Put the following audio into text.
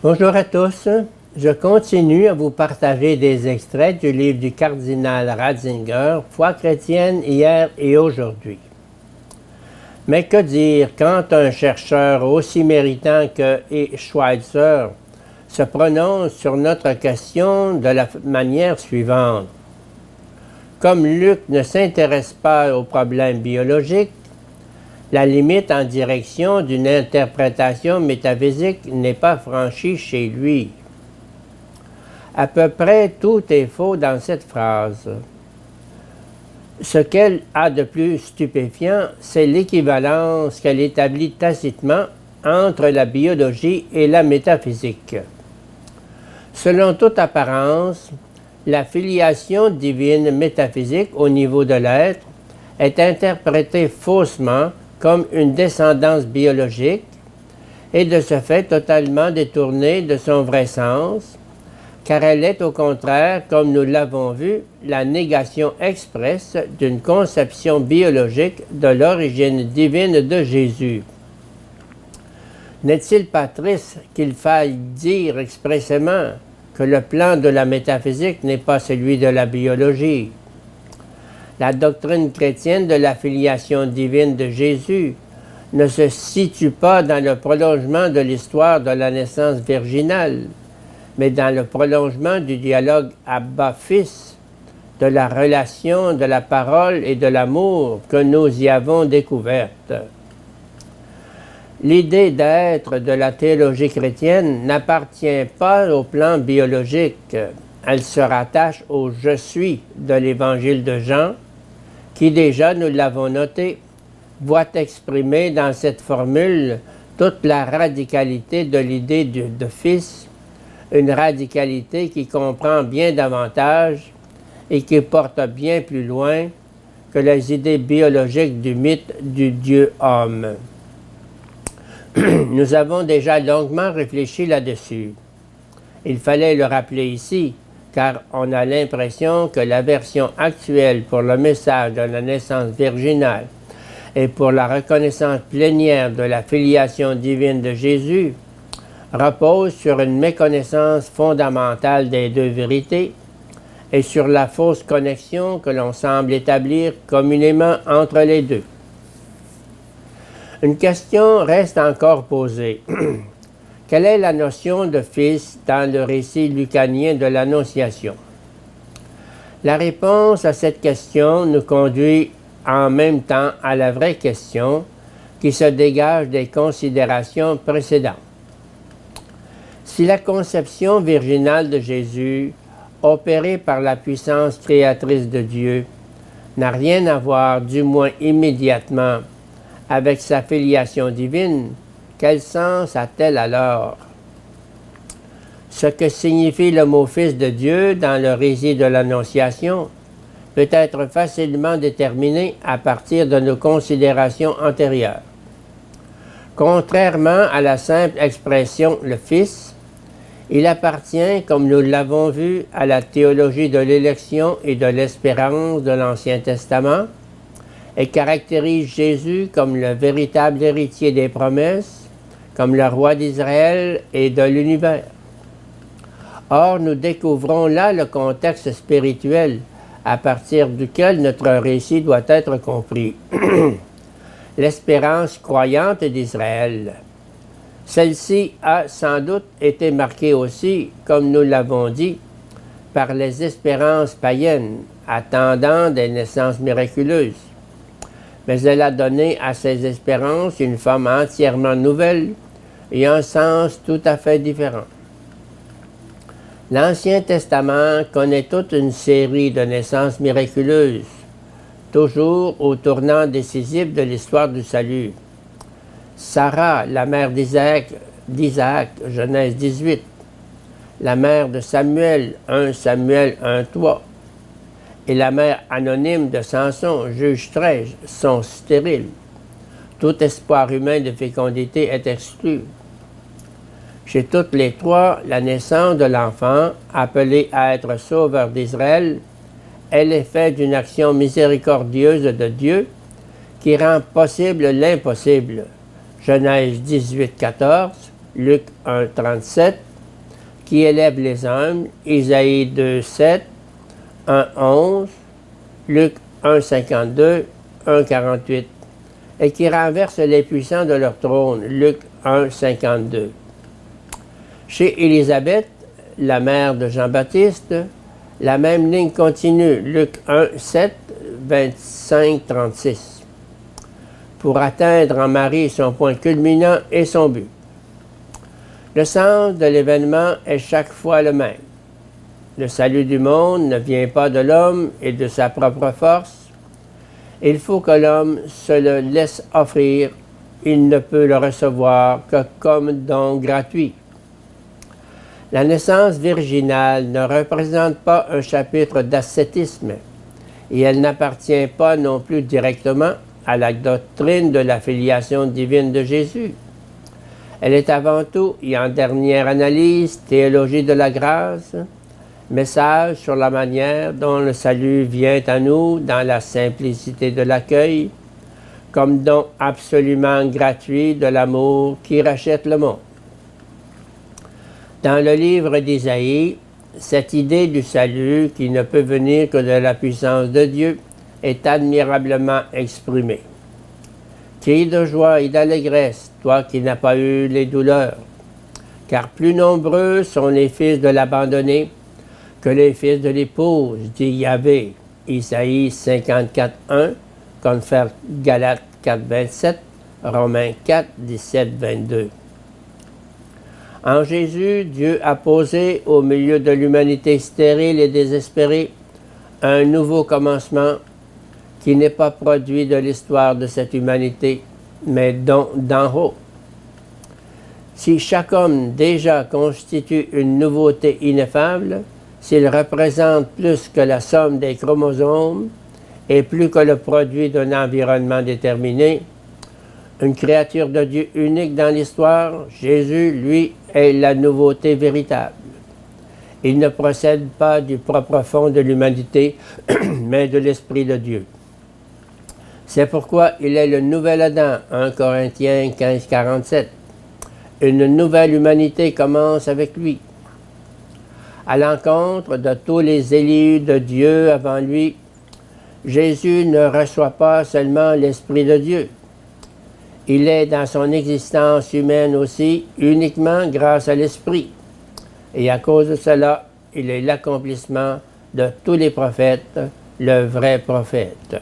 Bonjour à tous. Je continue à vous partager des extraits du livre du cardinal Ratzinger, Foi chrétienne hier et aujourd'hui. Mais que dire quand un chercheur aussi méritant que E. Schweitzer se prononce sur notre question de la manière suivante. Comme Luc ne s'intéresse pas aux problèmes biologiques, la limite en direction d'une interprétation métaphysique n'est pas franchie chez lui. À peu près tout est faux dans cette phrase. Ce qu'elle a de plus stupéfiant, c'est l'équivalence qu'elle établit tacitement entre la biologie et la métaphysique. Selon toute apparence, la filiation divine métaphysique au niveau de l'être est interprétée faussement comme une descendance biologique et de ce fait totalement détournée de son vrai sens, car elle est au contraire, comme nous l'avons vu, la négation expresse d'une conception biologique de l'origine divine de Jésus. N'est-il pas triste qu'il faille dire expressément que le plan de la métaphysique n'est pas celui de la biologie? La doctrine chrétienne de la filiation divine de Jésus ne se situe pas dans le prolongement de l'histoire de la naissance virginale, mais dans le prolongement du dialogue Abba-Fils, de la relation de la parole et de l'amour que nous y avons découverte. L'idée d'être de la théologie chrétienne n'appartient pas au plan biologique. Elle se rattache au « je suis » de l'Évangile de Jean, qui déjà, nous l'avons noté, voit exprimer dans cette formule toute la radicalité de l'idée de Fils, une radicalité qui comprend bien davantage et qui porte bien plus loin que les idées biologiques du mythe du Dieu-homme. Nous avons déjà longuement réfléchi là-dessus. Il fallait le rappeler ici, car on a l'impression que la version actuelle pour le message de la naissance virginale et pour la reconnaissance plénière de la filiation divine de Jésus repose sur une méconnaissance fondamentale des deux vérités et sur la fausse connexion que l'on semble établir communément entre les deux. Une question reste encore posée. Quelle est la notion de Fils dans le récit lucanien de l'Annonciation? La réponse à cette question nous conduit en même temps à la vraie question qui se dégage des considérations précédentes. Si la conception virginale de Jésus, opérée par la puissance créatrice de Dieu, n'a rien à voir, du moins immédiatement, avec sa filiation divine, quel sens a-t-elle alors? Ce que signifie le mot « Fils de Dieu » dans le récit de l'Annonciation peut être facilement déterminé à partir de nos considérations antérieures. Contrairement à la simple expression « le Fils », il appartient, comme nous l'avons vu, à la théologie de l'élection et de l'espérance de l'Ancien Testament et caractérise Jésus comme le véritable héritier des promesses, comme le roi d'Israël et de l'univers. Or, nous découvrons là le contexte spirituel à partir duquel notre récit doit être compris. L'espérance croyante d'Israël. Celle-ci a sans doute été marquée aussi, comme nous l'avons dit, par les espérances païennes, attendant des naissances miraculeuses. Mais elle a donné à ces espérances une forme entièrement nouvelle et un sens tout à fait différent. L'Ancien Testament connaît toute une série de naissances miraculeuses, toujours au tournant décisif de l'histoire du salut. Sarah, la mère d'Isaac, Genèse 18, la mère de Samuel, 1 Samuel 1:3, et la mère anonyme de Samson, Juge 13, sont stériles. Tout espoir humain de fécondité est exclu. Chez toutes les trois, la naissance de l'enfant, appelé à être sauveur d'Israël, est l'effet d'une action miséricordieuse de Dieu qui rend possible l'impossible. Genèse 18, 14, Luc 1, 37, qui élève les hommes, Isaïe 2, 7, 1, 11, Luc 1, 52, 1, 48, et qui renverse les puissants de leur trône, Luc 1, 52. Chez Élisabeth, la mère de Jean-Baptiste, la même ligne continue, Luc 1, 7, 25, 36, pour atteindre en Marie son point culminant et son but. Le sens de l'événement est chaque fois le même. Le salut du monde ne vient pas de l'homme et de sa propre force. Il faut que l'homme se le laisse offrir. Il ne peut le recevoir que comme don gratuit. La naissance virginale ne représente pas un chapitre d'ascétisme et elle n'appartient pas non plus directement à la doctrine de la filiation divine de Jésus. Elle est avant tout, et en dernière analyse, théologie de la grâce, message sur la manière dont le salut vient à nous dans la simplicité de l'accueil, comme don absolument gratuit de l'amour qui rachète le monde. Dans le livre d'Isaïe, cette idée du salut qui ne peut venir que de la puissance de Dieu est admirablement exprimée. Crie de joie et d'allégresse, toi qui n'as pas eu les douleurs, car plus nombreux sont les fils de l'abandonné que les fils de l'épouse, dit Yahvé, Isaïe 54, 1, confère Galates 4, 27, Romains 4, 17, 22. En Jésus, Dieu a posé au milieu de l'humanité stérile et désespérée un nouveau commencement qui n'est pas produit de l'histoire de cette humanité, mais d'en haut. Si chaque homme déjà constitue une nouveauté ineffable, s'il représente plus que la somme des chromosomes et plus que le produit d'un environnement déterminé, une créature de Dieu unique dans l'histoire, Jésus, lui, est la nouveauté véritable. Il ne procède pas du propre fond de l'humanité, mais de l'Esprit de Dieu. C'est pourquoi il est le nouvel Adam, 1 Corinthiens 15, 47. Une nouvelle humanité commence avec lui. À l'encontre de tous les élus de Dieu avant lui, Jésus ne reçoit pas seulement l'Esprit de Dieu. Il est dans son existence humaine aussi uniquement grâce à l'Esprit. Et à cause de cela, il est l'accomplissement de tous les prophètes, le vrai prophète.